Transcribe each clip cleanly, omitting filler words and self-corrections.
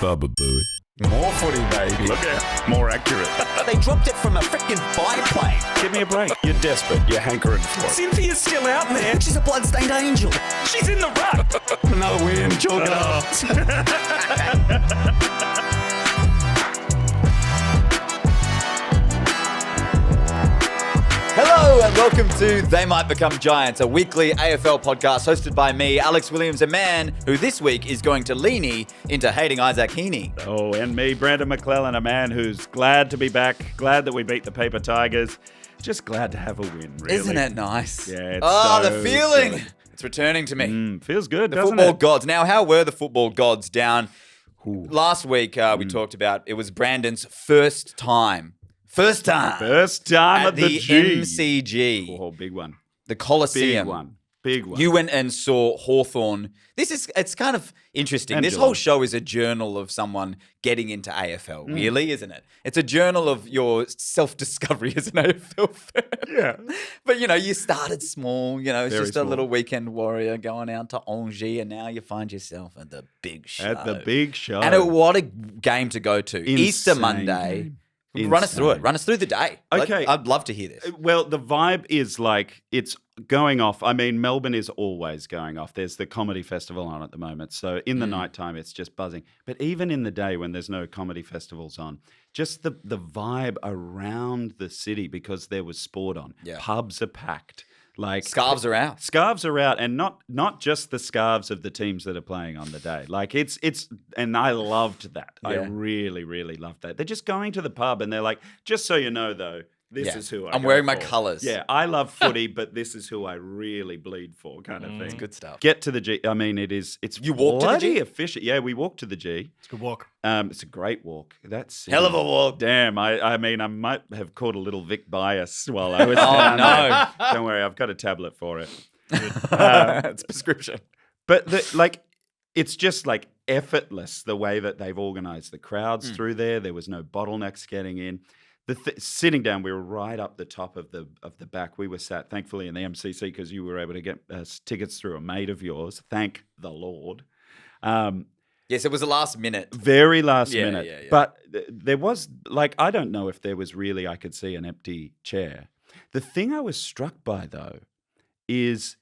Bubba Booey. More footy, baby. Look out. More accurate. They dropped it from a freaking biplane. Give me a break. You're desperate. You're hankering for it. Cynthia's still out there. She's a bloodstained angel. She's in the rut. Another win. Chalk it up. Hello and welcome to They Might Become Giants, a weekly AFL podcast hosted by me, Alex Williams, a man who this week is going to leany into hating Isaac Heaney. Oh, and me, Brandon McClellan, a man who's glad to be back, glad that we beat the Paper Tigers, just glad to have a win, really. Isn't it nice? Yeah, it's the so feeling. good. It's returning to me. Feels good, The doesn't football it? gods. Now, how were the football gods down? Ooh. Last week we talked about it was Brandon's first time. First time at the G. MCG. Oh, big one. The Coliseum. Big one. You went and saw Hawthorn. It's kind of interesting. And this Geelong. whole show is a journal of someone getting into AFL, really, isn't it? It's a journal of your self-discovery as an AFL fan. Yeah. But, you started small, it's Very just small. a little weekend warrior going out to Angers, and now you find yourself at the big show. At the big show. And what a game to go to. Easter Insane Monday. game. Run us through it. Insane. Run us through the day. Okay. I'd love to hear this. Well, the vibe is like it's going off. I mean, Melbourne is always going off. There's the comedy festival on at the moment. So in the nighttime, it's just buzzing. But even in the day when there's no comedy festivals on, just the vibe around the city because there was sport on. Yeah. Pubs are packed. Like Scarves are out. Scarves are out, and not just the scarves of the teams that are playing on the day. Like it's and I loved that. I Yeah. really, really loved that. They're just going to the pub and they're like, just so you know though, this Yeah. is who I'm go wearing my for. colours. Yeah, I love footy, but this is who I really bleed for, kind of thing. It's good stuff. Get to the G. I mean, it's You walked to the bloody G? efficient. Yeah, we walked to the G. It's a good walk. It's a great walk. That's Hell of a walk. Damn, I mean, I might have caught a little Vic bias while I was Oh, down no. there. Don't worry, I've got a tablet for it. It's prescription. But it's just like effortless the way that they've organised the crowds through there. There was no bottlenecks getting in. Sitting down, we were right up the top of the back. We were sat, thankfully, in the MCC because you were able to get tickets through a mate of yours. Thank the Lord. Yes, it was the last minute. Very last Yeah, minute. yeah, yeah. But there was, I don't know if there was really, I could see an empty chair. The thing I was struck by, though, is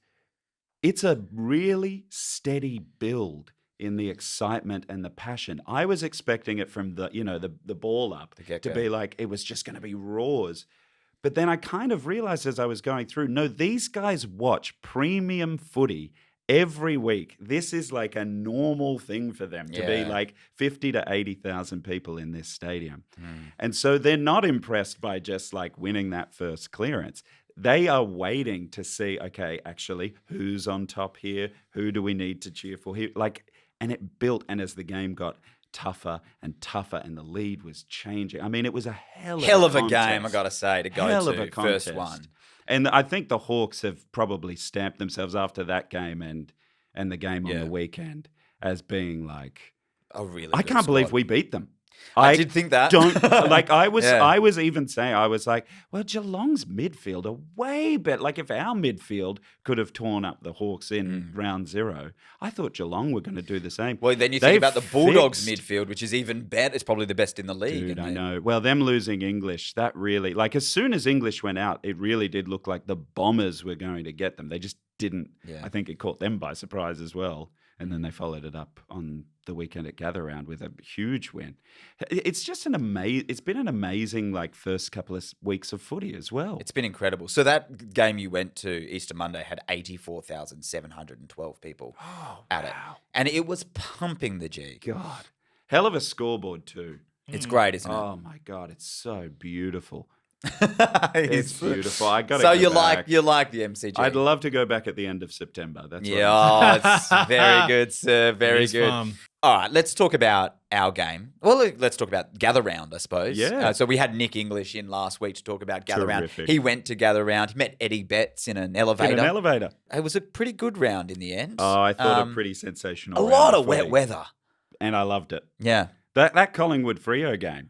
it's a really steady build in the excitement and the passion. I was expecting it from the ball up to get-go. be like, it was just going to be roars. But then I kind of realized as I was going through, no, these guys watch premium footy every week. This is like a normal thing for them to be Yeah. like 50 to 80,000 people in this stadium. And so they're not impressed by just like winning that first clearance. They are waiting to see, okay, actually, who's on top here? Who do we need to cheer for here? And it built, and as the game got tougher and tougher and the lead was changing. I mean, it was a hell of a game, contest. I got to say, to go Hell to of a first contest. one. And I think the Hawks have probably stamped themselves after that game and the game on Yeah. the weekend as being like, A really I good can't believe squad. we beat them. I did think that. Don't like I was Yeah. I was even saying I was like, well, Geelong's midfield are way better. Like if our midfield could have torn up the Hawks in round 0, I thought Geelong were going to do the same. Well, then you They've think about the Bulldogs fixed- midfield, which is even better. It's probably the best in the league. Dude, and I they- know. Well, them losing English, that really, like as soon as English went out, it really did look like the Bombers were going to get them. They just didn't. Yeah. I think it caught them by surprise as well. And then they followed it up on the weekend at Gather Round with a huge win. It's just it's been an amazing like first couple of weeks of footy as well. It's been incredible. So that game you went to Easter Monday had 84,712 people at it. And it was pumping the G. God. Hell of a scoreboard too. It's great, isn't it? Oh my God, it's so beautiful. It's It's beautiful. I got So go you back. like the MCG? I'd love to go back at the end of September. That's what Yeah, I'm oh, it's very good, sir. Very It is good. fun. All right, let's talk about our game. Well, let's talk about Gather Round, I suppose. Yeah. So we had Nick English in last week to talk about Gather Terrific. Round. He went to Gather Round. He met Eddie Betts in an elevator. in an elevator. It was a pretty good round in the end. Oh, I thought a Um, pretty sensational. a round lot of footy. wet weather. and I loved it. Yeah. That Collingwood Freo game.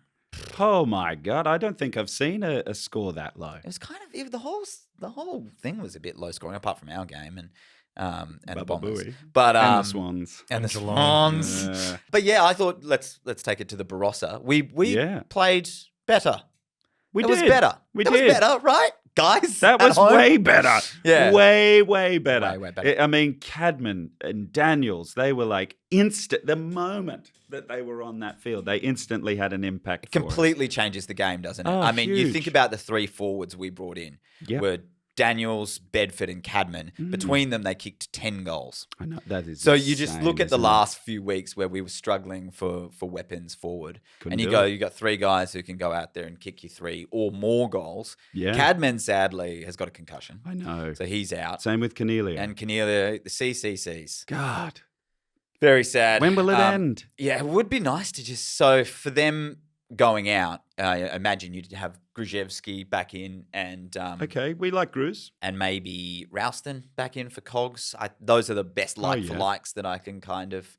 Oh my God! I don't think I've seen a score that low. It was kind of the whole thing was a bit low scoring, apart from our game, and and the Baba Bombers. Booey. But And the Swans. and the Geelong. Swans. But yeah, I thought let's take it to the Barossa. We Yeah. played better. We It did. was better. We it did. was better, right, guys? That at was home? way better. Yeah. Way better. Way better. I mean, Cadman and Daniels, they were like instant. The moment that they were on that field, they instantly had an impact. For us. Completely changes the game, doesn't it? Oh, I mean, you huge. think about the 3 forwards we brought in. Yep. Were Daniels, Bedford, and Cadman. Between them, they kicked 10 goals. I know that is. So you just look at the insane, isn't it? last few weeks where we were struggling for weapons forward, Couldn't and you do go, it. you got 3 guys who can go out there and kick you 3 or more goals. Yeah. Cadman sadly has got a concussion, I know. so he's out. Same with Cornelia. And Cornelia, the CCCs, God, very sad. when will it end? Yeah, it would be nice to just for them going out. Imagine you'd have Grzyzewski back in and Okay, we like Gruz. and maybe Ralston back in for Cogs. Those are the best like for yeah. likes that I can kind of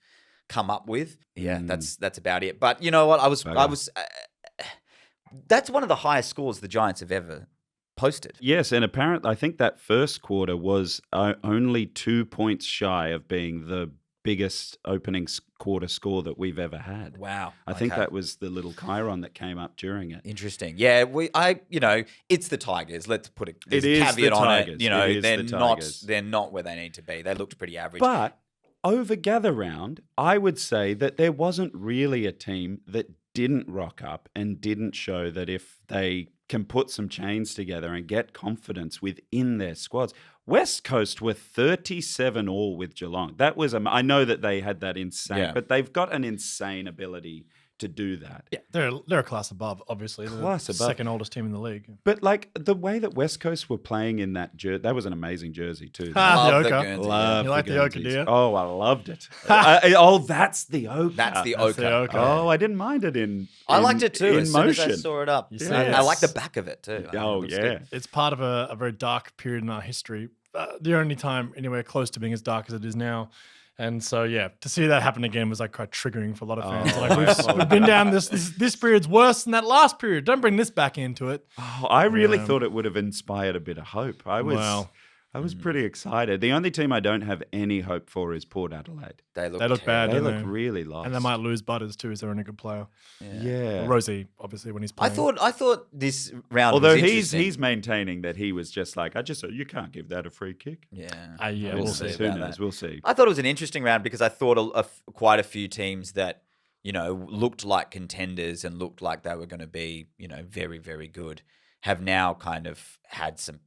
come up with. Yeah, Mm. that's about it. But you know what? I was Bugger. that's one of the highest scores the Giants have ever posted. Yes, and apparently, I think that first quarter was only 2 points shy of being the biggest opening quarter score that we've ever had. Wow, I think that was the little chyron that came up during it. interesting. Yeah, it's the Tigers. Let's put a It is caveat the on Tigers. it. You know, It is they're the not Tigers. they're not where they need to be. They looked pretty average. But over gather round, I would say that there wasn't really a team that didn't rock up and didn't show that if they can put some chains together and get confidence within their squads. West Coast were 37 all with Geelong. That was, I know that they had that insane, but they've got an insane ability to do that. Yeah, they're a class above, obviously. They're Class the above. second oldest team in the league. But like the way that West Coast were playing in that jersey, that was an amazing jersey too. Love the Oka. Guernsey. Love You like the Oka, Guernseys. do you? Oh, I loved it. that's the Oka. That's the That's the Oka. Oka. Oh, I didn't mind it I liked it too. In As soon motion. as I saw it up, You see, I it's- like the back of it too. Oh, It looks yeah. good. It's part of a very dark period in our history. The only time anywhere close to being as dark as it is now. And so, yeah, to see that happen again was like quite triggering for a lot of fans. Like we've been down this period's worse than that last period. Don't bring this back into it. Oh, I really thought it would have inspired a bit of hope. I was pretty excited. The only team I don't have any hope for is Port Adelaide. They look bad, They don't look they? really lost. And they might lose Butters too, as they're only a good player. Yeah. Rosie, obviously, when he's I playing. thought this round Although was he's interesting. maintaining that he was just like, you can't give that a free kick. Yeah. Yeah, We'll we'll see. see. Who about knows? that. We'll see. I thought it was an interesting round because I thought quite a few teams that, looked like contenders and looked like they were going to be, very, very good have now kind of had some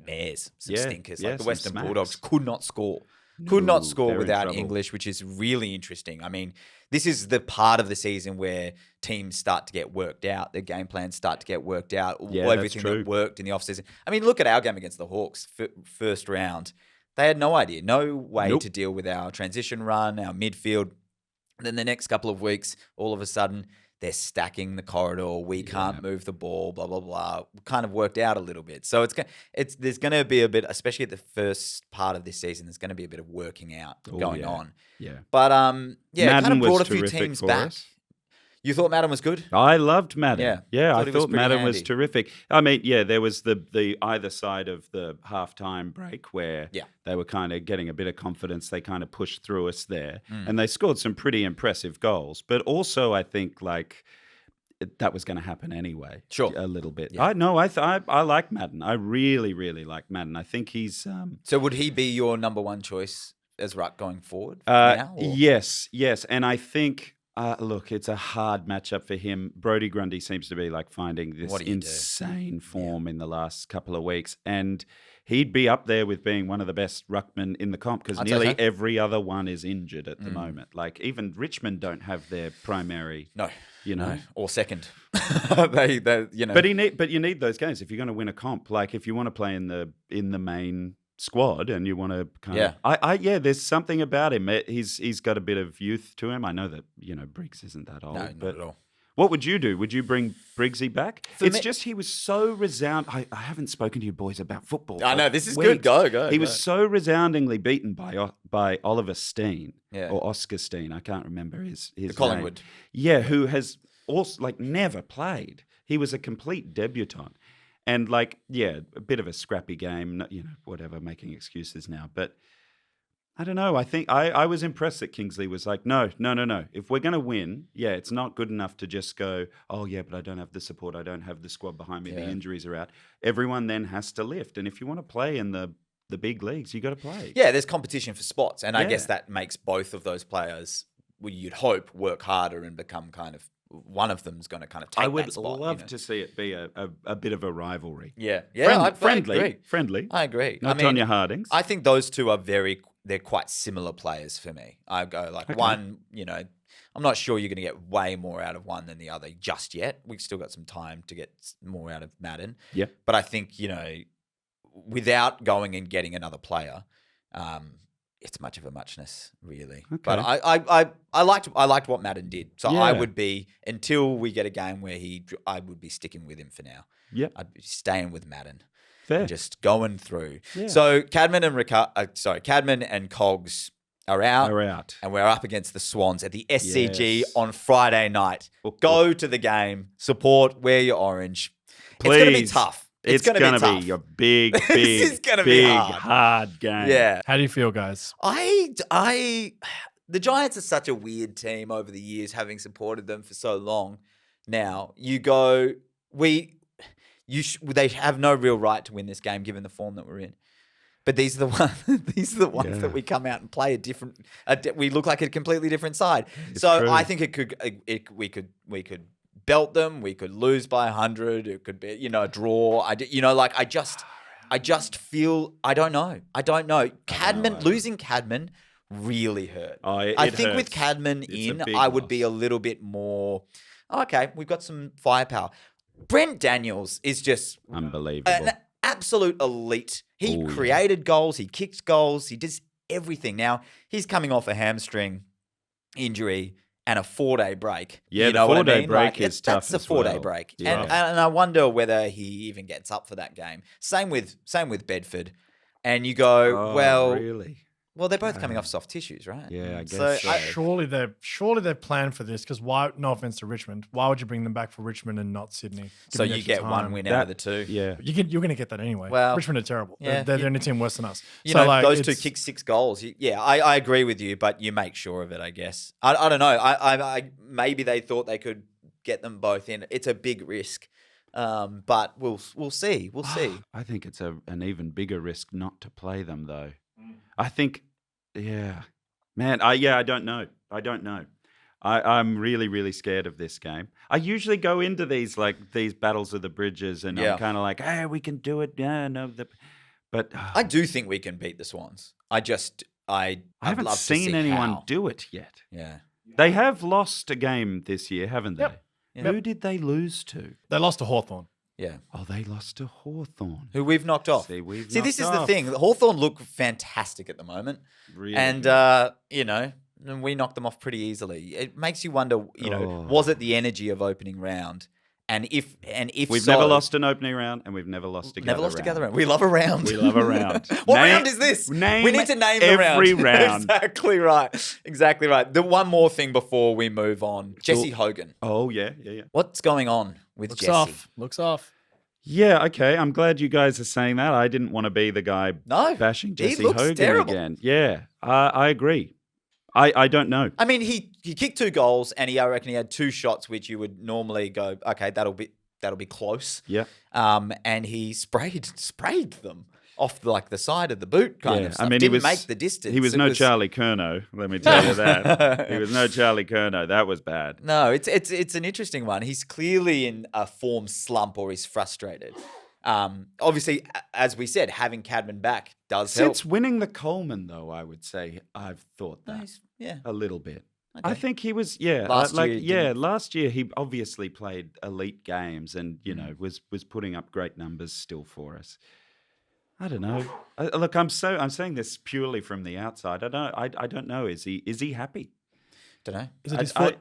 mares, some stinkers. yeah, Like the some Western smacks. Bulldogs could not score. Could not score they're in without trouble. English, which is really interesting. I mean, this is the part of the season where teams start to get worked out. Their game plans start to get worked out. Yeah, that's Everything true. that worked in the offseason. I mean, look at our game against the Hawks, first round. They had no idea, no way Nope. to deal with our transition run, our midfield. And then the next couple of weeks, all of a sudden, they're stacking the corridor. We can't move the ball, blah, blah, blah. Kind of worked out a little bit. So there's going to be a bit, especially at the first part of this season, there's going to be a bit of working out going on. Yeah. But, it kind Madden of brought was a few terrific teams for back. us. You thought Madden was good? I loved Madden. Yeah. I Thought he was thought pretty Madden was handy. terrific. I mean, there was the either side of the halftime break where they were kind of getting a bit of confidence. They kind of pushed through us there, and they scored some pretty impressive goals. But also, I think that was going to happen anyway. Sure. A little bit. Yeah. I like Madden. I really, really like Madden. I think he's So would he be your number one choice as ruck going forward now? Or? yes. And I think look, it's a hard matchup for him. Brody Grundy seems to be finding this What do you do? insane form in the last couple of weeks, and he'd be up there with being one of the best ruckmen in the comp because I'd say nearly so. every other one is injured at the moment. Like even Richmond don't have their primary. No. No. Or second. they. But you need those games if you're going to win a comp. Like if you want to play in the main squad and you want to kind of there's something about him. He's got a bit of youth to him. I know that Briggs isn't that old. No, not but at all. what would you do? Would you bring Briggsy back? It's me- just he was so I haven't spoken to you boys about football. I for know, this is good. weeks. Go. He was so resoundingly beaten by Oliver Steen Yeah. or Oscar Steen. I can't remember his name. Collingwood. Yeah, who has also never played. He was a complete debutant. And a bit of a scrappy game, whatever, making excuses now. But I don't know. I think I was impressed that Kingsley was like, no. If we're going to win, it's not good enough to just go, oh, yeah, but I don't have the support. I don't have the squad behind me. The injuries are out. Everyone then has to lift. And if you want to play in the big leagues, you got to play. Yeah, there's competition for spots. And I guess that makes both of those players, well, you'd hope, work harder and become kind of, one of them's going to kind of take I would that spot. love to see it be a bit of a rivalry. Yeah. Friendly. I agree. Friendly. I agree. No Tonya Hardings. I think those two are they're quite similar players for me. I go like one, I'm not sure you're going to get way more out of one than the other just yet. We've still got some time to get more out of Madden. Yeah. But I think, without going and getting another player, it's much of a muchness, really. Okay. But I liked what Madden did. So Yeah. I would be, until we get a game where I would be sticking with him for now. Yeah. I'd be staying with Madden. Fair. And just going through. Yeah. So Cadman and Cogs are out. And we're up against the Swans at the SCG Yes. on Friday night. Go to the game, support, wear your orange. Please. It's going to be tough. It's going to tough. be a big, This is gonna be hard game. Yeah. How do you feel, guys? The Giants are such a weird team over the years, having supported them for so long. Now you go, they have no real right to win this game given the form that we're in. But these are the ones that we come out and play we look like a completely different side. True. I think we could belt them. We could lose by 100. It could be, a draw. I just feel, I don't know. Losing Cadman really hurt. I think with Cadman I would be a little bit more, okay, we've got some firepower. Brent Daniels is just unbelievable. An absolute elite. He created goals. He kicked goals. He does everything. Now, he's coming off a hamstring injury and a 4-day break. Yeah, you know the 4-day what I mean? break is tough. That's a 4-day break. Yeah. And I wonder whether he even gets up for that game. Same with Bedford. And you go, really? Well, they're both coming off soft tissues, right? Yeah, I guess so. Surely they've planned for this, because why? No offense to Richmond, why would you bring them back for Richmond and not Sydney? So you get one win out of the two. Yeah, you're going to get that anyway. Well, Richmond are terrible. Yeah, they're the only team worse than us. Those two kick 6 goals. Yeah, I agree with you, but you make sure of it, I guess. I don't know. I maybe they thought they could get them both in. It's a big risk. But we'll see. We'll see. I think it's an even bigger risk not to play them, though. I think. Yeah, man. I don't know. I'm really, really scared of this game. I usually go into these battles of the bridges, and I'm kind of like, hey, we can do it. Yeah, no, but I do think we can beat the Swans. I haven't seen anyone do it yet. Yeah, they have lost a game this year, haven't they? Yep. Who did they lose to? They lost to Hawthorn. Yeah. Oh, they lost to Hawthorn. Who we've knocked off. See, this is the thing. Hawthorn look fantastic at the moment. Really? And, and we knocked them off pretty easily. It makes you wonder, was it the energy of opening round? And if we've never lost an opening round, and we've never lost together. Never lost together round. We love a round. We love a round. What round is this? We need to name the round. Every round. Exactly right. The one more thing before we move on. Jesse Hogan. Oh, yeah. What's going on with Jesse? Looks off. Yeah, okay. I'm glad you guys are saying that. I didn't want to be the guy bashing Jesse Hogan terrible. again. Yeah, I agree. I don't know. I mean, he kicked 2 goals, and I reckon he had 2 shots, which you would normally go, okay, that'll be close. Yeah. And he sprayed them off the side of the boot kind of stuff. I mean, didn't make the distance. He was no Charlie Curnow, let me tell you that. He was no Charlie Curnow. That was bad. No, it's an interesting one. He's clearly in a form slump, or he's frustrated. Obviously, as we said, having Cadman back does help. Since winning the Coleman, though, I would say I've thought that a little bit. Okay. I think he was, last year he obviously played elite games and, was putting up great numbers still for us. I don't know. Look, I'm saying this purely from the outside. I don't know. Is he happy? Don't know. Is it his foot?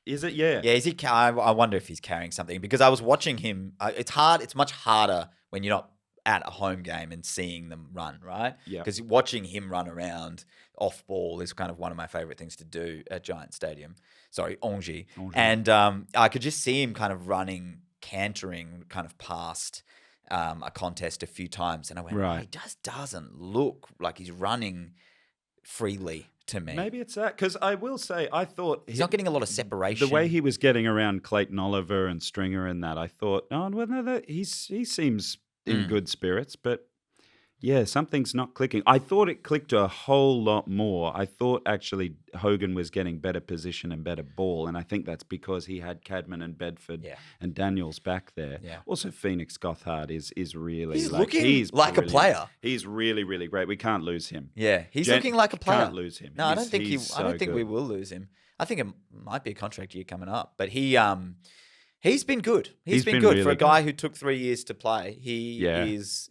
Is it? Yeah. Yeah. Is he? I wonder if he's carrying something, because I was watching him. It's hard. It's much harder when you're not at a home game and seeing them run, right? Yeah. Because watching him run around off ball is kind of one of my favorite things to do at Giant Stadium. Sorry, Angers. And I could just see him kind of running, cantering, kind of past a contest a few times, and I went, he just doesn't look like he's running freely to me. Maybe it's that, because I will say, I thought He's not getting a lot of separation. the way he was getting around Clayton Oliver and Stringer and that, I thought, oh, well, no, he seems in good spirits, but yeah, something's not clicking. I thought it clicked a whole lot more. I thought actually Hogan was getting better position and better ball, and I think that's because he had Cadman and Bedford and Daniels back there. Yeah. Also, Phoenix Gothard is really He's looking like a brilliant. player. He's really, really great. We can't lose him. Yeah, he's looking like a player. Can't lose him. No, I don't think he's I don't so think we good. will lose him. I think it might be a contract year coming up, but he's been good. He's been good for really a guy who took 3 years to play. He is,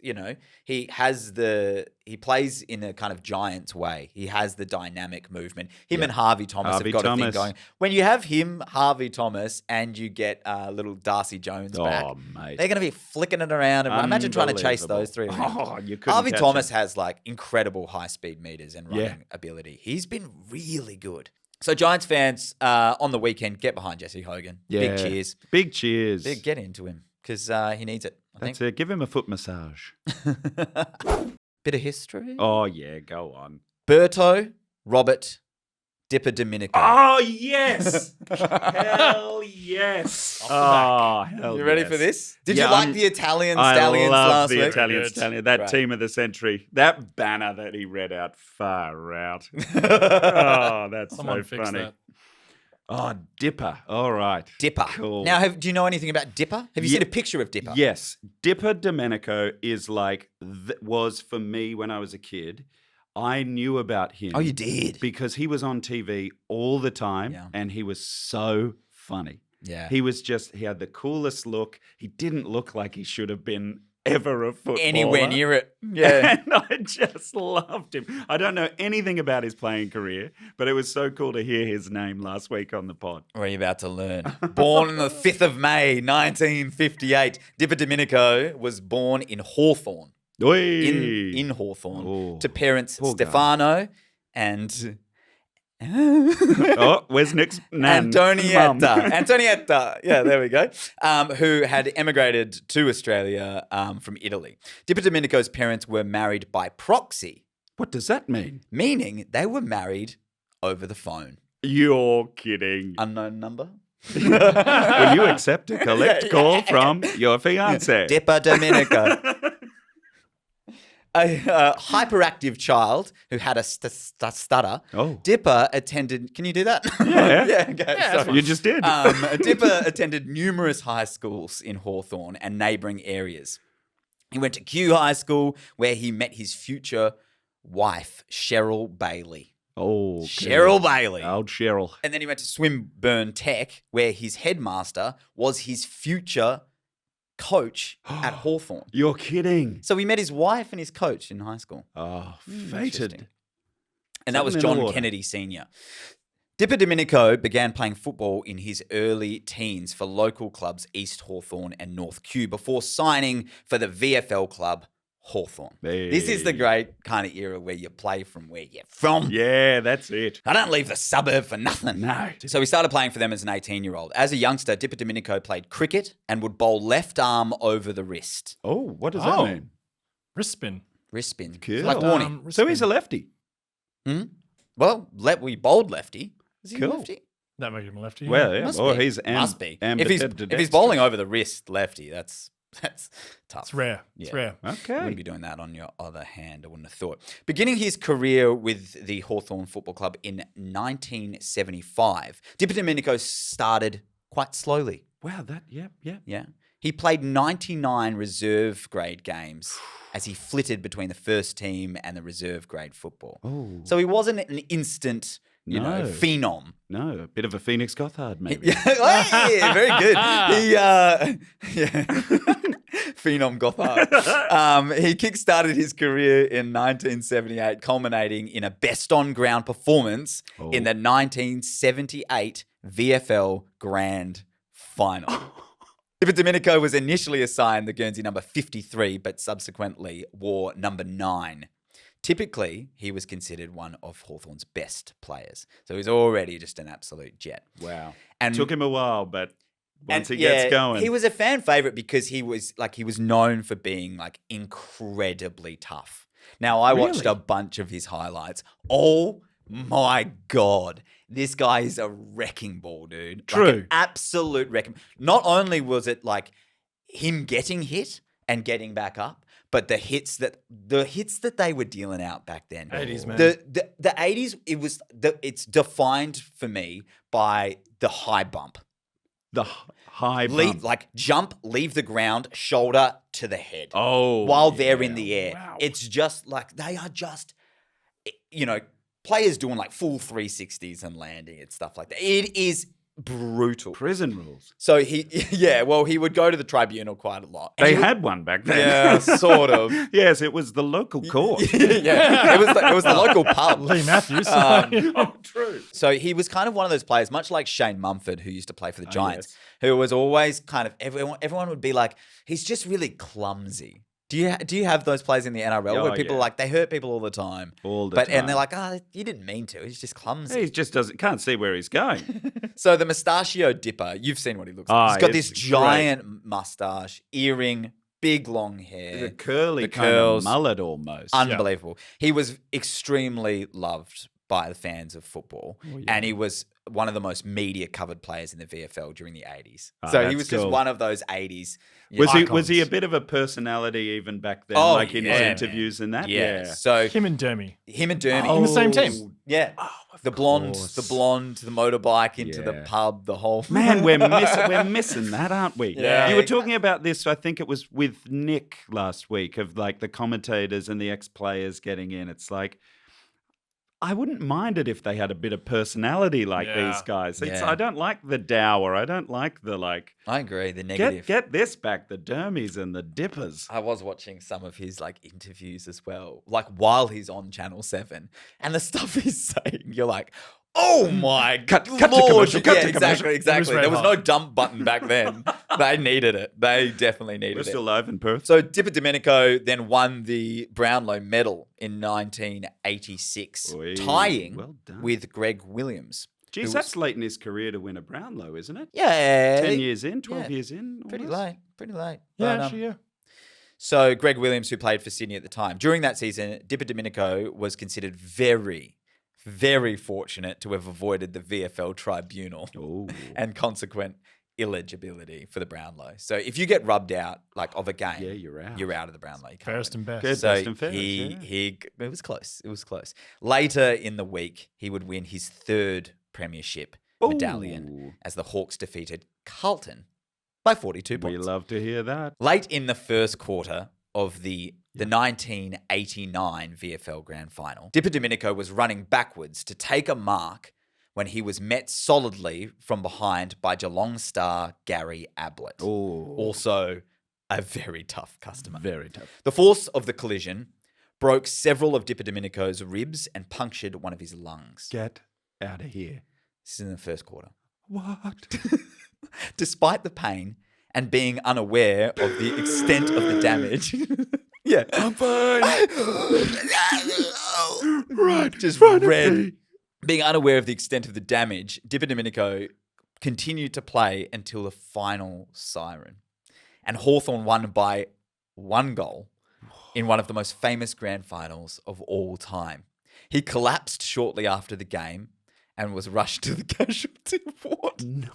he plays in a kind of Giants way. He has the dynamic movement. Him and Harvey Thomas have got a thing going. When you have him, Harvey Thomas, and you get little Darcy Jones back, mate. they're going to be flicking it around. And imagine trying to chase those three around. You couldn't Harvey catch Thomas him. has like incredible high-speed meters and running ability. He's been really good. So Giants fans on the weekend, get behind Jesse Hogan. Yeah. Big cheers. Big cheers. Get into him because he needs it. I That's think. it. Give him a foot massage. Bit of history. Oh, yeah. Go on. Berto, Robert, DiPierdomenico. Oh, yes. Hell yes. Oh, hell You ready yes. for this? Did Yeah, you like the Italian I stallions love last the week? Italian Good. stallion. That Right. team of the century. That banner that he read out, far out. Oh, that's Someone so fix funny. that. Oh, Dipper. All right. Dipper. Cool. Now, do you know anything about Dipper? Have you seen a picture of Dipper? Yes. DiPierdomenico is like, was for me when I was a kid. I knew about him. Oh, you did? Because he was on TV all the time and he was so funny. Yeah. He had the coolest look. He didn't look like he should have been ever a footballer. Anywhere near it. Yeah. And I just loved him. I don't know anything about his playing career, but it was so cool to hear his name last week on the pod. What are you about to learn? Born on the 5th of May, 1958. DiPierdomenico was born in Hawthorne. In Hawthorne. Oh, to parents poor guy. Stefano and... Oh, where's Nick's nan? Mum. Antonietta. Yeah, there we go. Who had emigrated to Australia from Italy. DiPierdomenico's parents were married by proxy, What does that mean? meaning they were married over the phone. You're kidding. Unknown number. Will you accept a collect call from your fiance? DiPierdomenico. A hyperactive child who had a stutter. Oh. Dipper attended. Can you do that? Yeah. yeah. Okay. Sorry. You just did. Dipper attended numerous high schools in Hawthorne and neighbouring areas. He went to Kew High School, where he met his future wife, Cheryl Bailey. Oh, okay. Cheryl Bailey. Old Cheryl. And then he went to Swinburne Tech, where his headmaster was his future coach at Hawthorne. You're kidding. So he met his wife and his coach in high school. Oh, Interesting. fated. And that was Something in the John water. Kennedy Sr. DiPierdomenico began playing football in his early teens for local clubs East Hawthorne and North Kew before signing for the VFL club Hawthorne. This is the Hey. great kind of era where you play from where you're from. Yeah, that's it. I don't leave the suburb for nothing. No. So he started playing for them as an 18-year-old. As a youngster, DiPierdomenico played cricket and would bowl left arm over the wrist. Oh, what does Oh. that mean? Wrist spin. Wrist spin. Cool. Like Warnie. Wrist So he's a spin. lefty. Well, we bowled lefty. Is he Cool. lefty? That makes him a lefty. Well, yeah. Must Or be. he's Must be. If ambidextrous. he's bowling over the wrist lefty, that's tough. It's rare. It's Yeah. rare. You Okay. wouldn't be doing that on your other hand, I wouldn't have thought. Beginning his career with the Hawthorne Football Club in 1975, DiPierdomenico started quite slowly. Wow, that, yeah. Yeah. He played 99 reserve grade games as he flitted between the first team and the reserve grade football. Oh. So he wasn't an instant, No. phenom. No, a bit of a Phoenix Gothard, maybe. Hey, very good. Phenom Gothard. He kick-started his career in 1978, culminating in a best-on-ground performance in the 1978 VFL Grand Final. DiPierdomenico was initially assigned the Guernsey number 53, but subsequently wore number 9. Typically, he was considered one of Hawthorne's best players. So he's already just an absolute jet. Wow. And Took him a while, but once he yeah, gets going. he was a fan favorite because he was known for being like incredibly tough. Now, I watched Really? a bunch of his highlights. Oh my God. This guy is a wrecking ball, dude. Like True. an absolute wrecking. Not only was it like him getting hit and getting back up, but the hits that they were dealing out back then. 80s, man. The 80s, it's defined for me by the high bump. The high Leave, bump. leave the ground, shoulder to the head. Oh, While they're yeah. in the air. Wow. It's just like they are just, players doing like full 360s and landing and stuff like that. It is brutal. Prison rules. So he would go to the tribunal quite a lot. And They he would- had one back then. Yeah, sort of. Yes, it was the local court. Yeah, it was the local pub. Lee Matthews. Oh, true. So he was kind of one of those players, much like Shane Mumford, who used to play for the Giants, yes. who was always kind of everyone would be like, he's just really clumsy. Do you have those players in the NRL Oh, where people yeah. are like they hurt people all the time, All the and they're time. like, you didn't mean to, he's just clumsy. He just can't see where he's going. So the mustachio dipper, you've seen what he looks like. Ah, He's got this it's giant mustache, earring, big long The hair, curly the kind curls. of mullet almost. unbelievable. He was extremely loved by the fans of football, and he was one of the most media covered players in the VFL during the 80s. Oh, So he that's was just cool. one of those 80s. Was Icons. he a bit of a personality even back then, Oh, like in his yeah, interviews and that? Yeah. So Him and Dermy. him and Dermy. In the same team. Yeah. The blonde, course. the motorbike into the Yeah. pub, the whole Man, we're missing that, aren't we? Yeah. You were talking about this, I think it was with Nick last week, of like the commentators and the ex-players getting in. It's like, I wouldn't mind it if they had a bit of personality like Yeah. these guys. Yeah. I don't like the dour. I don't like the like, I agree, the negative. get this back, the Dermies and the Dippers. I was watching some of his like interviews as well, like while he's on Channel 7, and the stuff he's saying, you're like, oh my Cut to Lord. commercial, cut Yeah, to commercial. exactly. very There was hot. no dump button back then. They needed it. They definitely needed We're it. still live in Perth. So DiPierdomenico then won the Brownlow medal in 1986, Oi, tying well done. with Greg Williams. Geez, who that's late in his career to win a Brownlow, isn't it? Yeah. 10 years in, 12 yeah, years in. Pretty almost? late. Yeah, But, actually, yeah. So Greg Williams, who played for Sydney at the time, during that season, DiPierdomenico was considered very, very fortunate to have avoided the VFL tribunal Oh. and consequent illegibility for the Brownlow. So if you get rubbed out like of a game, Yeah, you're out. You're out of the Brownlow. You can't Fairest win. and best. Good. So Best and fairest, it was close. It was close. Later in the week, he would win his third premiership medallion Ooh. as the Hawks defeated Carlton by 42 We points. love to hear that. Late in the first quarter of the 1989 VFL Grand Final, DiPierdomenico was running backwards to take a mark when he was met solidly from behind by Geelong star Gary Ablett. Oh, Also a very tough customer. very tough. The force of the collision broke several of DiPierdomenico's ribs and punctured one of his lungs. Get out of here. This is in the first quarter. What? Despite the pain and being unaware of the extent of the damage. Yeah. I'm fine. Right. Just right at red. me. Being unaware of the extent of the damage, DiPierdomenico continued to play until the final siren. And Hawthorn won by 1 goal in one of the most famous grand finals of all time. He collapsed shortly after the game and was rushed to the casualty ward No.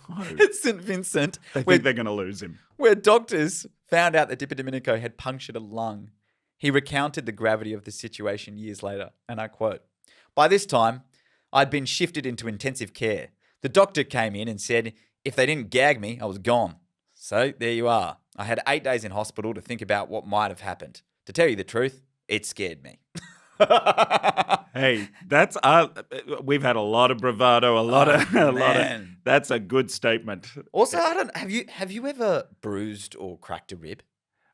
at St. Vincent, They where, think they're going to lose him. where doctors found out that DiPierdomenico had punctured a lung. He recounted the gravity of the situation years later, and I quote, "By this time, I'd been shifted into intensive care. The doctor came in and said if they didn't gag me, I was gone. So there you are. I had 8 days in hospital to think about what might have happened. To tell you the truth, it scared me." Hey, that's we've had a lot of bravado, a lot of. man. That's a good statement. Also, I don't have you ever bruised or cracked a rib?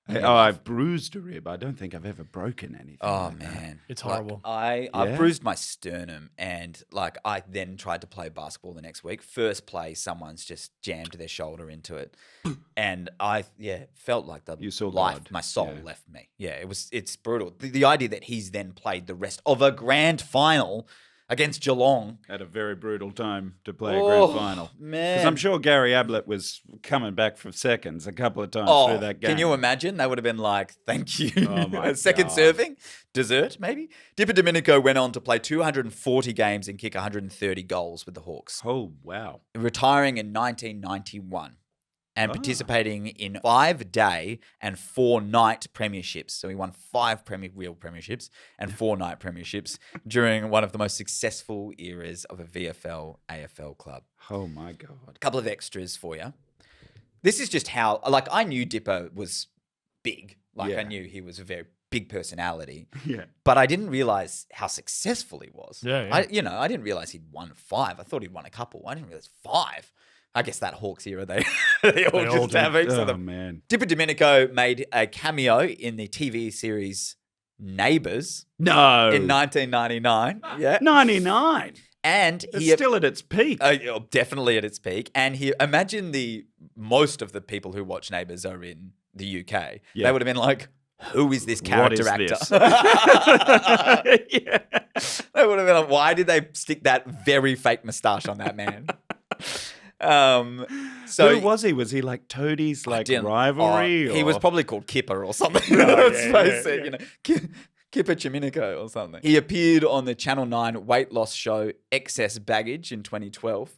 I've bruised a rib. I don't think I've ever broken anything. Oh like that. man, It's Like, horrible. I've Yeah? bruised my sternum, and like I then tried to play basketball the next week. First play, someone's just jammed their shoulder into it, and I felt like the You saw life, God. my soul Yeah. left me. Yeah, it's brutal. The idea that he's then played the rest of a grand final against Geelong. At a very brutal time to play a grand final. Man. Because I'm sure Gary Ablett was coming back for seconds a couple of times through that game. Can you imagine? They would have been like, thank you. Oh my Second God. serving, dessert maybe. DiPierdomenico went on to play 240 games and kick 130 goals with the Hawks, Oh, wow. retiring in 1991 and participating in 5-day and 4-night premierships. So he won 5 real premierships and 4 night premierships during one of the most successful eras of a VFL AFL club. Oh, my God. A couple of extras for you. This is just how, like, I knew Dippa was big. Like, Yeah. I knew he was a very big personality. Yeah. But I didn't realize how successful he was. Yeah. I didn't realize he'd won 5. I thought he'd won a couple. I didn't realize 5. I guess that Hawks era, they all just do. have heaps of Oh, them. man. DiPierdomenico made a cameo in the TV series Neighbours No. in 1999. Yeah. 99. And It's he still at its peak. definitely at its peak. And imagine most of the people who watch Neighbours are in the UK. Yeah. They would have been like, who is this What is character this? actor? Yeah. They would have been like, why did they stick that very fake moustache on that man? So Who was he? Was he like Toadie's rivalry? he was or- probably called Kipper or something. yeah, Let's yeah, face yeah. it, you know, Kipper Chiminico or something. He appeared on the Channel 9 weight loss show Excess Baggage in 2012,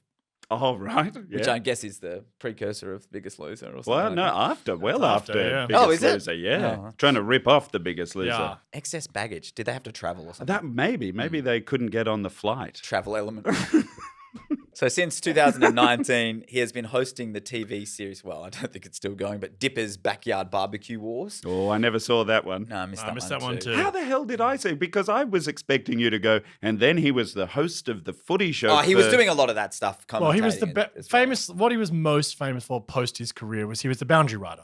Oh, right. which Yeah. I guess is the precursor of Biggest Loser or something. Well, like no, that. after yeah. Biggest Oh, is it? Loser, yeah. Oh. Trying to rip off the Biggest Loser. Yeah. Excess Baggage. Did they have to travel or something? That maybe they couldn't get on the flight. Travel element. So since 2019, he has been hosting the TV series. Well, I don't think it's still going, but Dippa's Backyard Barbecue Wars. Oh, I never saw that one. No, I missed, I missed that one too. How the hell did I see? Because I was expecting you to go, and then he was the host of the footy show. Oh, he was for- doing a lot of that stuff. Well, he was the commentating as well. famous. What he was most famous for post his career was he was the boundary rider.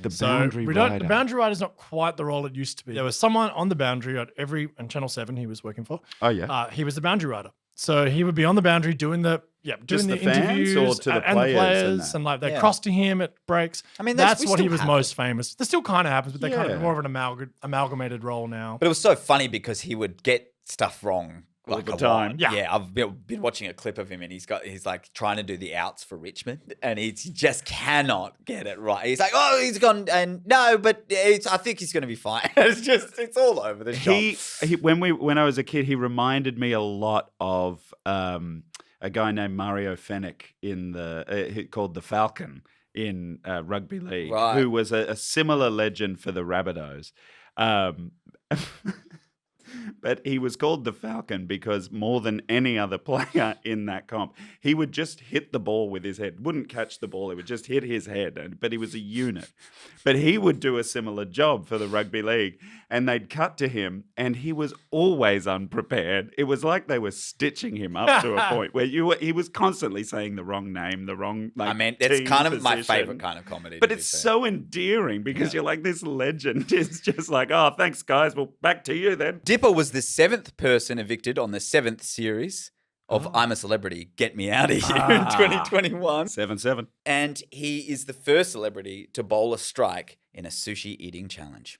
the So boundary we don't. rider. The boundary rider is not quite the role it used to be. There was someone on the boundary at and Channel 7 he was working for. Oh, yeah. He was the boundary rider. So he would be on the boundary doing the Just the the fans interviews or to the and players and players that? and like they Yeah. cross to him at breaks. I mean, that's we what he still was have most famous. That still kind of happens, but they kind Yeah. of more of an amalgamated role now. But it was so funny because he would get stuff wrong All like the a time. lot. Yeah. I've been watching a clip of him and he's like trying to do the outs for Richmond and he just cannot get it right. He's like, oh, he's gone and no, but I think he's going to be fine. It's all over the shop. He when I was a kid, he reminded me a lot of a guy named Mario Fenech in called the Falcon in rugby league, Right. who was a similar legend for the Rabbitohs. But he was called the Falcon because more than any other player in that comp, he would just hit the ball with his head. Wouldn't catch the ball. It would just hit his head. But he was a unit. But he would do a similar job for the rugby league. And they'd cut to him and he was always unprepared. It was like they were stitching him up to a point where he was constantly saying the wrong name, the wrong I mean, it's team kind of my position. favorite kind of comedy. But to be it's fair. so endearing because you're like, this legend is just like, oh, thanks, guys. Well, back to you then. Dipper was the 7th person evicted on the 7th series of I'm a Celebrity, Get Me Out of Here in 2021. 7-7. And he is the first celebrity to bowl a strike in a sushi eating challenge.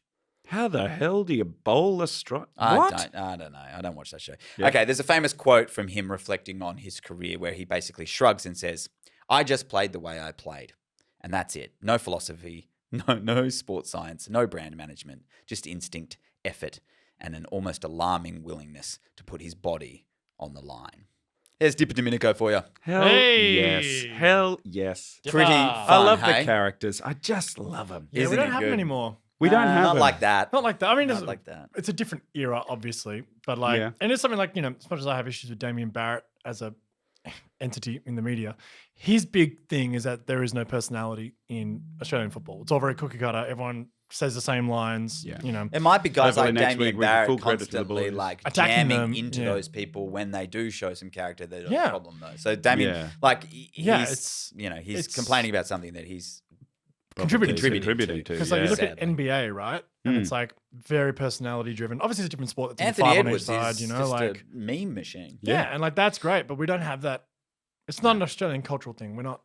How the hell do you bowl a strike? I What? don't know. I don't watch that show. Yeah. Okay, there's a famous quote from him reflecting on his career where he basically shrugs and says, I just played the way I played. And that's it. No philosophy, no sports science, no brand management, just instinct, effort, and an almost alarming willingness to put his body on the line. Here's DiPierdomenico for you. Hell Hey. yes. Hell yes. Pretty Ah. fun, I love hey? the characters. I just love them. Yeah, Isn't we don't it have them good? anymore. We don't have Not them. like that. Not like that. I mean, Not it's like that. It's a different era, obviously, but like, Yeah. and it's something like, you know, as much as I have issues with Damien Barrett as a entity in the media, his big thing is that there is no personality in Australian football. It's all very cookie cutter. Everyone says the same lines. Yeah. You know, It might be guys Hopefully like next Damien week we can full Barrett credit to the constantly boys. like Attacking jamming them, into yeah. those people when they do show some character. They don't Yeah. have a problem though. So Damien, Yeah. like Yeah, he's it's- he's it's- complaining about something that he's contributing Contributing to. because yeah. like you look Sadly. at NBA, right, and Mm. it's like very personality driven. Obviously, it's a different sport. That's Anthony five Edwards on each side, is you know, just like a meme machine. yeah, and like that's great, but we don't have that. It's not an Australian cultural thing. We're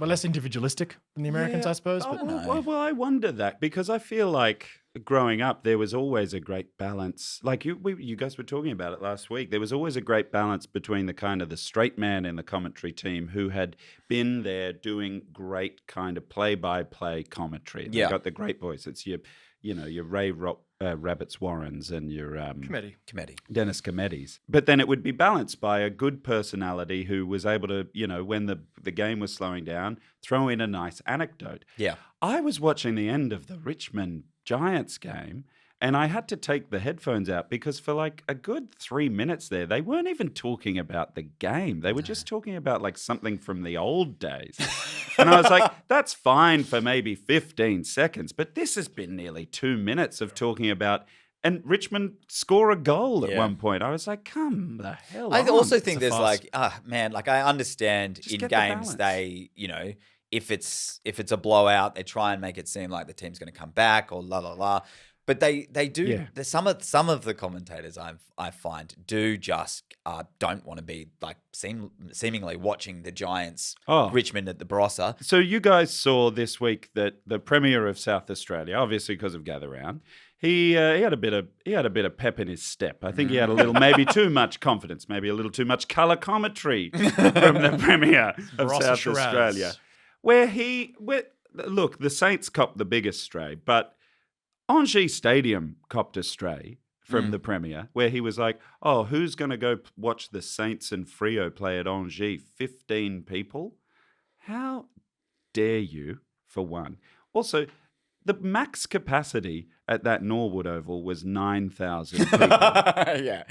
less individualistic than the Americans, Yeah. I suppose. Oh, But know. well, I wonder that because I feel like growing up, there was always a great balance. Like you guys were talking about it last week. There was always a great balance between the kind of the straight man in the commentary team who had been there doing great kind of play-by-play commentary. They got the great voice. It's your Ray Rabbits Warrens and your Committee. Dennis Comettis. But then it would be balanced by a good personality who was able to, when the game was slowing down, throw in a nice anecdote. Yeah. I was watching the end of the Richmond Giants game and I had to take the headphones out because for like a good 3 minutes there, they weren't even talking about the game. They were just talking about like something from the old days. And I was like, that's fine for maybe 15 seconds, but this has been nearly 2 minutes of talking about, and Richmond score a goal at one point. I was like, come the hell I on. also think there's farce. I understand Just in get the games balance. if it's a blowout, they try and make it seem like the team's going to come back or la la la. But they do. Yeah. Some of the commentators I find do just don't want to be like seemingly watching the Giants Richmond at the Barossa. So you guys saw this week that the Premier of South Australia, obviously because of Gather Round, he had a bit of pep in his step. I think he had a little, maybe too much confidence, maybe a little too much colour commentary from the Premier of Barossa South Shiraz. Australia, look, the Saints copped the biggest stray, but Angie Stadium copped a stray from the Premier, where he was like, oh, who's going to go watch the Saints and Freo play at Angie? 15 people? How dare you, for one? Also, the max capacity at that Norwood Oval was 9,000 people. Yeah.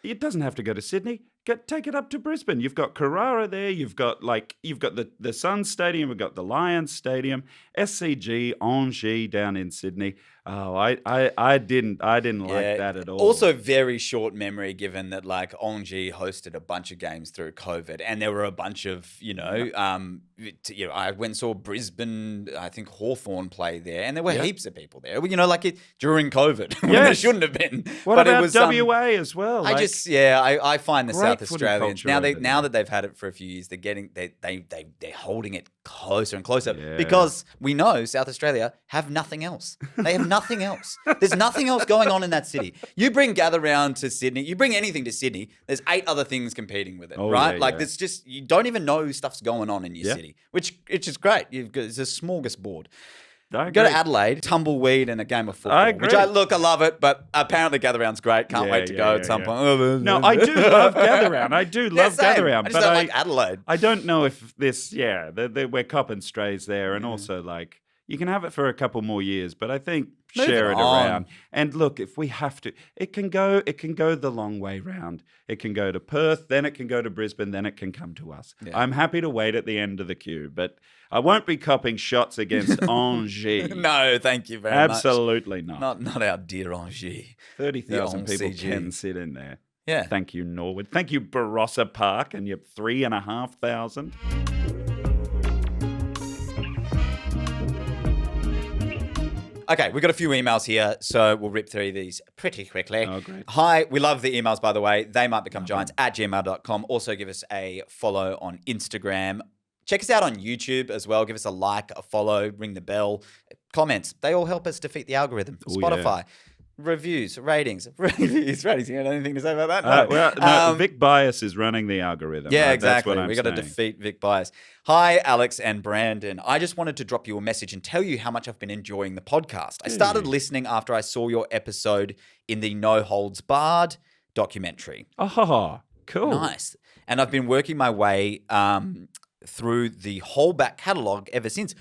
It doesn't have to go to Sydney. Take it up to Brisbane. You've got Carrara there. You've got the Sun Stadium. We've got the Lions Stadium, SCG, Angie down in Sydney. Oh, I didn't like that at all. Also, very short memory, given that like Angie hosted a bunch of games through COVID, and there were a bunch of I went and saw Brisbane. I think Hawthorn play there, and there were heaps of people there. During COVID, when there shouldn't have been. What but about it was, WA as well? I find the Great South footy Australians culture now over there. that they've had it for a few years, they're holding it closer and closer Yeah. because we know South Australia have nothing else. They have nothing else. There's nothing else going on in that city. You bring Gather Round to Sydney, you bring anything to Sydney, there's 8 other things competing with it, right? It's just, you don't even know stuff's going on in your city, which is great. It's a smorgasbord. I Go to agree. Adelaide, tumbleweed, and a game of football. I agree. Which I love it, but apparently Gather Round's great. Can't wait to go at some point. No, I do love Gather Round. I do love same. Gather Round, I just don't like Adelaide. I don't know if this, we're copping strays there, and also like you can have it for a couple more years, but I think Move share it it on. around. And look, if we have to, it can go the long way round. It can go to Perth, then it can go to Brisbane, then it can come to us. Yeah. I'm happy to wait at the end of the queue, but I won't be copping shots against Angie. No, thank you very Absolutely not. much. Not our dear Angie. 30,000 The people CG. can sit in there. Yeah. Thank you, Norwood. Thank you, Barossa Park, and your 3,500. Okay, we've got a few emails here, so we'll rip through these pretty quickly. Oh, great. Hi, we love the emails, by the way. Theymightbecomegiants @gmail.com. Also, give us a follow on Instagram. Check us out on YouTube as well. Give us a like, a follow, ring the bell. Comments, they all help us defeat the algorithm. Oh, Spotify. Reviews, ratings. You got anything to say about that? No, Vic Bias is running the algorithm. Yeah, right? exactly. That's what I'm We got to saying. defeat Vic Bias. Hi, Alex and Brandon. I just wanted to drop you a message and tell you how much I've been enjoying the podcast. I started listening after I saw your episode in the No Holds Barred documentary. Oh, cool. Nice. And I've been working my way through the whole back catalogue ever since.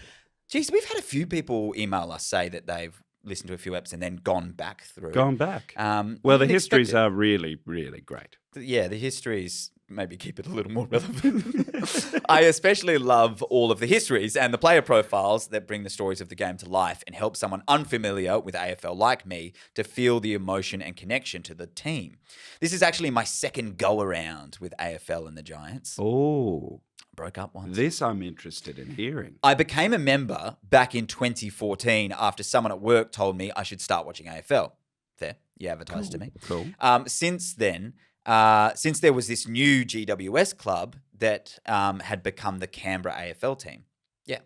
Geez, we've had a few people email us say that they've listened to a few episodes and then gone back through. Gone back. I Well, the didn't histories expect it. are really, really great. Yeah, the histories maybe keep it a little more relevant. I especially love all of the histories and the player profiles that bring the stories of the game to life and help someone unfamiliar with AFL like me to feel the emotion and connection to the team. This is actually my second go around with AFL and the Giants. Oh, Broke up once. this I'm interested in hearing. I became a member back in 2014 after someone at work told me I should start watching AFL. There, you advertised to me. Cool. Since then, since there was this new GWS club that had become the Canberra AFL team. Yeah.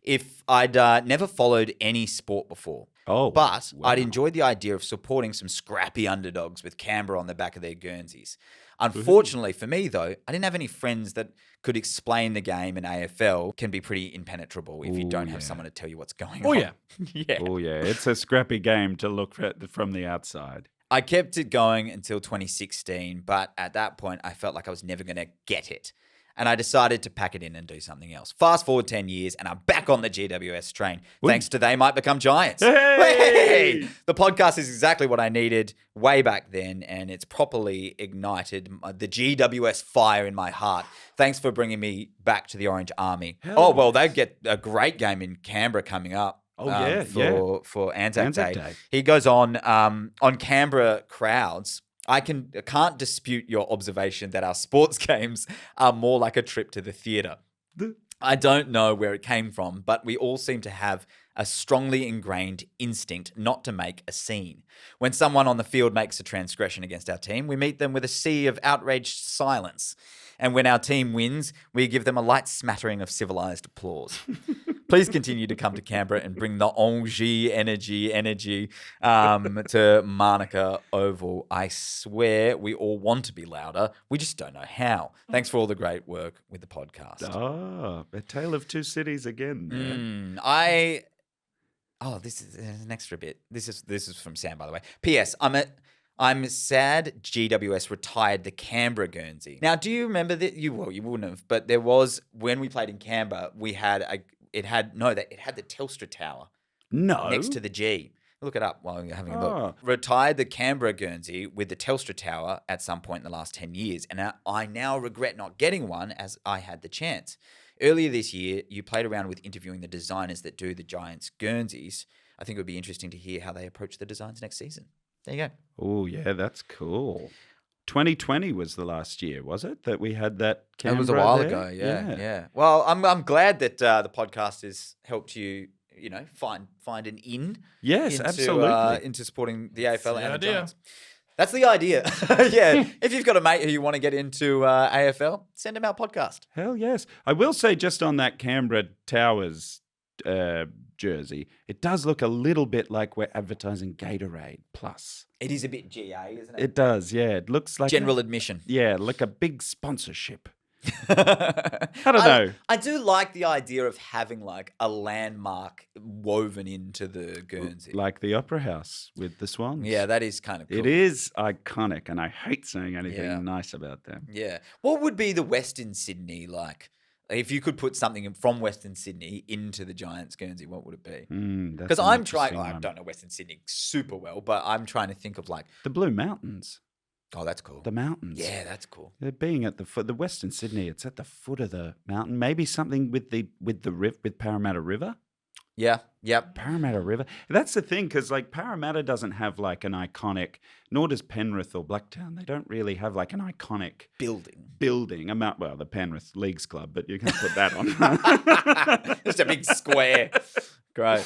If I'd never followed any sport before, but wow. I'd enjoyed the idea of supporting some scrappy underdogs with Canberra on the back of their Guernseys. Unfortunately for me, though, I didn't have any friends that could explain the game, and AFL can be pretty impenetrable if you don't have someone to tell you what's going on. Oh, yeah. Yeah. Oh, yeah. It's a scrappy game to look at from the outside. I kept it going until 2016, but at that point, I felt like I was never going to get it. And I decided to pack it in and do something else. Fast forward 10 years, and I'm back on the GWS train, thanks to They Might Become Giants. Hey! The podcast is exactly what I needed way back then, and it's properly ignited the GWS fire in my heart. Thanks for bringing me back to the Orange Army. They get a great game in Canberra coming up. For Anzac Day. He goes on Canberra crowds. I can't dispute your observation that our sports games are more like a trip to the theatre. I don't know where it came from, but we all seem to have a strongly ingrained instinct not to make a scene. When someone on the field makes a transgression against our team, we meet them with a sea of outraged silence. And when our team wins, we give them a light smattering of civilised applause. Please continue to come to Canberra and bring the Angie energy to Manuka Oval. I swear we all want to be louder. We just don't know how. Thanks for all the great work with the podcast. A tale of two cities again. This is an extra bit. This is from Sam, by the way. P.S. I'm sad GWS retired the Canberra Guernsey. Now, do you remember that? You wouldn't have, but there was, when we played in Canberra, it had the Telstra Tower. No. Next to the G. Look it up while you're having a look. Retired the Canberra Guernsey with the Telstra Tower at some point in the last 10 years. And I now regret not getting one, as I had the chance. Earlier this year, you played around with interviewing the designers that do the Giants Guernseys. I think it would be interesting to hear how they approach the designs next season. There you go. Oh, yeah, that's cool. 2020 was the last year, was it? That we had that Canberra. It was a while there? ago, yeah. Well, I'm glad that the podcast has helped you, find an in. Yes, absolutely. Into supporting the AFL and the idea. Giants. That's the idea. Yeah. If you've got a mate who you want to get into AFL, send him our podcast. Hell yes. I will say, just on that Canberra Towers jersey, it does look a little bit like we're advertising Gatorade Plus. It is a bit GA, isn't it? It does, yeah. It looks like general admission. Yeah, like a big sponsorship. I don't know. I do like the idea of having like a landmark woven into the Guernsey. Like the Opera House with the Swans. Yeah, that is kind of cool. It is iconic, and I hate saying anything nice about them. Yeah. What would be the Western Sydney like? If you could put something from Western Sydney into the Giants Guernsey, what would it be? Because I'm trying, I don't know Western Sydney super well, but I'm trying to think of like... the Blue Mountains. Oh, that's cool. The mountains. Yeah, that's cool. They're being at the foot. The Western Sydney, it's at the foot of the mountain. Maybe something with Parramatta River. Yeah, yep. Parramatta River. That's the thing, because like Parramatta doesn't have like an iconic, nor does Penrith or Blacktown. They don't really have like an iconic building. Well, the Penrith Leagues Club, but you can put that on. Just a big square. Great.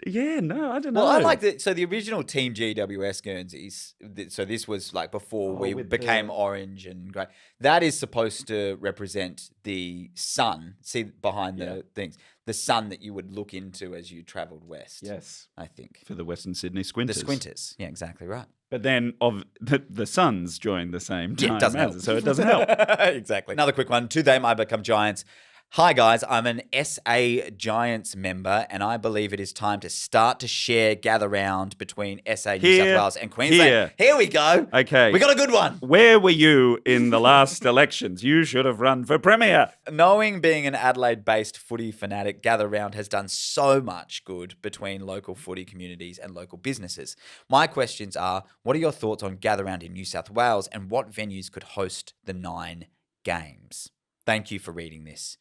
Yeah, no, I don't know. Well, I like that. So the original Team GWS Guernseys, so this was like before we became orange and grey. That is supposed to represent the sun. See behind the things. The sun that you would look into as you travelled west. Yes. I think. For the Western Sydney Squinters. The Squinters. Yeah, exactly right. But then the Suns joined the same time. It doesn't help. So it doesn't help. Exactly. Another quick one. To They Might Become Giants. Hi guys, I'm an SA Giants member and I believe it is time to start to gather round between SA, New South Wales and Queensland. Here we go. Okay. We got a good one. Where were you in the last elections? You should have run for Premier. Knowing being an Adelaide-based footy fanatic, Gather Round has done so much good between local footy communities and local businesses. My questions are, what are your thoughts on Gather Round in New South Wales and what venues could host the 9 games? Thank you for reading this.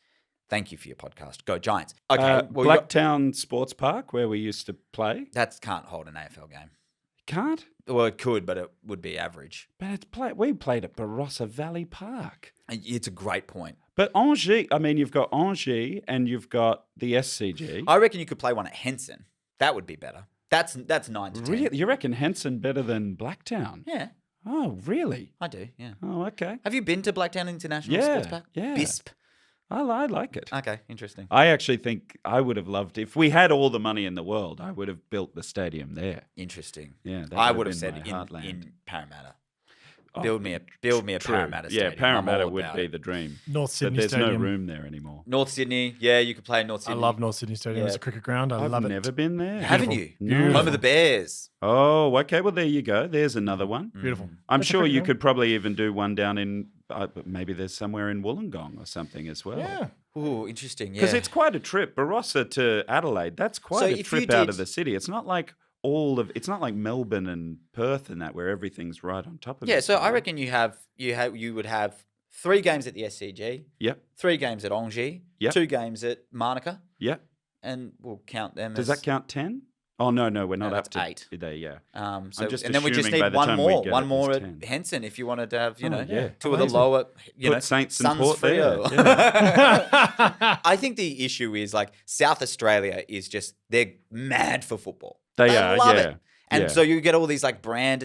Thank you for your podcast. Go Giants. Okay. Blacktown Sports Park, where we used to play. That can't hold an AFL game. Can't? Well, it could, but it would be average. But we played at Barossa Valley Park. It's a great point. But Angie, I mean, you've got Angie and you've got the SCG. I reckon you could play one at Henson. That would be better. That's 9 to 10. Really? You reckon Henson better than Blacktown? Yeah. Oh, really? I do, yeah. Oh, okay. Have you been to Blacktown International Sports Park? Yeah. BISP. I like it. Okay, interesting. I actually think I would have loved if we had all the money in the world. I would have built the stadium there. Interesting. Yeah, that I would would have have been said my heartland. in Parramatta. Oh, Build me a True. Parramatta stadium. Yeah, Parramatta I'm all would about be it. the dream. North But Sydney there's Stadium. no room there anymore. North Sydney. Yeah, you could play in North I Sydney. love North Sydney Stadium Yeah. as a cricket ground. I I've love it. never been there. Haven't Beautiful. you? Beautiful. Home of the Bears. Oh, okay. Well, there you go. There's another one. Beautiful. I'm That's a sure cricket you ground. could probably even do one down in maybe there's somewhere in Wollongong or something as well. Yeah. Ooh, interesting. Yeah. Because it's quite a trip. Barossa to Adelaide, that's quite So a if you trip out of did- the city. It's not like it's not like Melbourne and Perth and that where everything's right on top of Yeah, each so I other. reckon you would have 3 games at the SCG, Yep, 3 games at Angie, Yep. 2 games at Monica, yep. and we'll count them Does as that count 10? Oh, no, we're not No, up that's to 8. There, yeah. So, just and then we just assuming by need the one time we more, get one it, more it's at 10. Henson if you wanted to have, Oh, yeah. 2 of the Amazing. lower, Put Saints and Suns Port there. Freo. Yeah. I think the issue is like South Australia is just they're mad for football. They are, love yeah. it. And Yeah. so you get all these like brand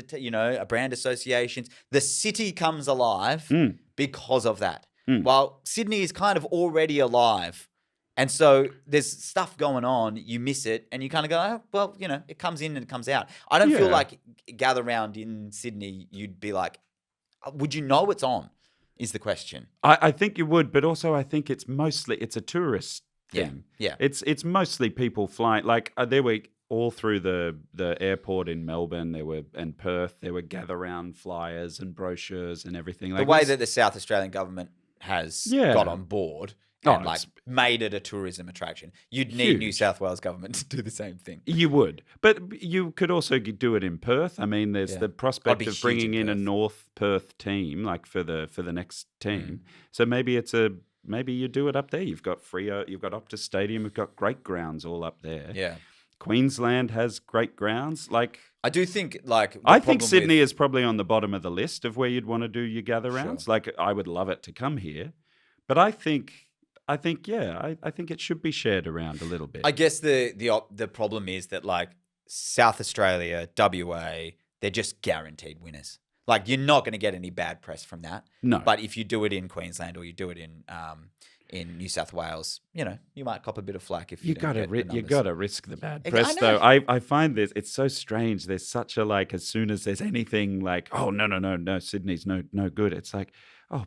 associations. The city comes alive Mm. because of that. Mm. While Sydney is kind of already alive. And so there's stuff going on, you miss it, and you kind of go, oh, well, it comes in and it comes out. I don't feel Yeah. like gather round in Sydney, you'd be like, would you know it's on? Is the question. I think you would, but also I think it's a tourist thing. Yeah. It's mostly people flying. Like there were all through the airport in Melbourne, and Perth, there were gather round flyers and brochures and everything. The Like way this- that the South Australian government has Yeah. got on board Oh, and like it's- made it a tourism attraction. You'd need New Huge. South Wales government to do the same thing. You would, but you could also do it in Perth. I mean, there's Yeah. the I'd prospect be of huge bringing in in a Perth. North Perth team, like for the next team. Mm. So maybe you do it up there. You've got Freo, you've got Optus Stadium, you've got great grounds all up there. Yeah. Queensland has great grounds. Like I do think like the I think problem Sydney with- is probably on the bottom of the list of where you'd want to do your gather rounds. Like I would love it to come here, but I think it should be shared around a little bit. I guess the problem is that like South Australia, WA, they're just guaranteed winners. Like you're not going to get any bad press from that. No. But if you do it in Queensland or you do it in New South Wales, you might cop a bit of flack if you don't get the you numbers. got to risk the bad I press know. though. I find this it's so strange. There's such a like as soon as there's anything like no Sydney's no good. It's like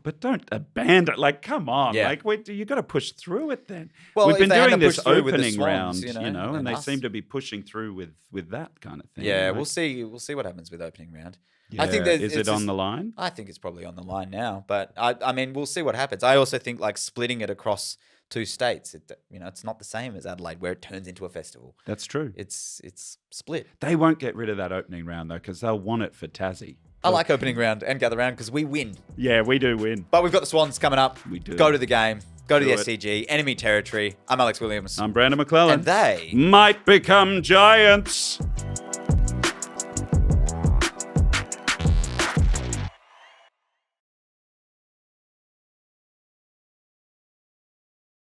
but don't abandon. Like come on, Yeah. like wait, you got to push through it then. Well, We've if been they had doing to this push through with the opening Swans, round, and they us. seem to be pushing through with that kind of thing. Yeah, Like, we'll see. We'll see what happens with opening round. yeah, I think is it on the line? I think it's probably on the line now, but I mean, we'll see what happens. I also think like splitting it across 2 states, it's not the same as Adelaide where it turns into a festival. That's true. It's split. They won't get rid of that opening round though, because they'll want it for Tassie. I like opening round and gather round because we win. Yeah, we do win. But we've got the Swans coming up. We do. Go to the game. Go to Do the it. SCG. Enemy territory. I'm Alex Williams. I'm Brandon McClellan. And they might become giants.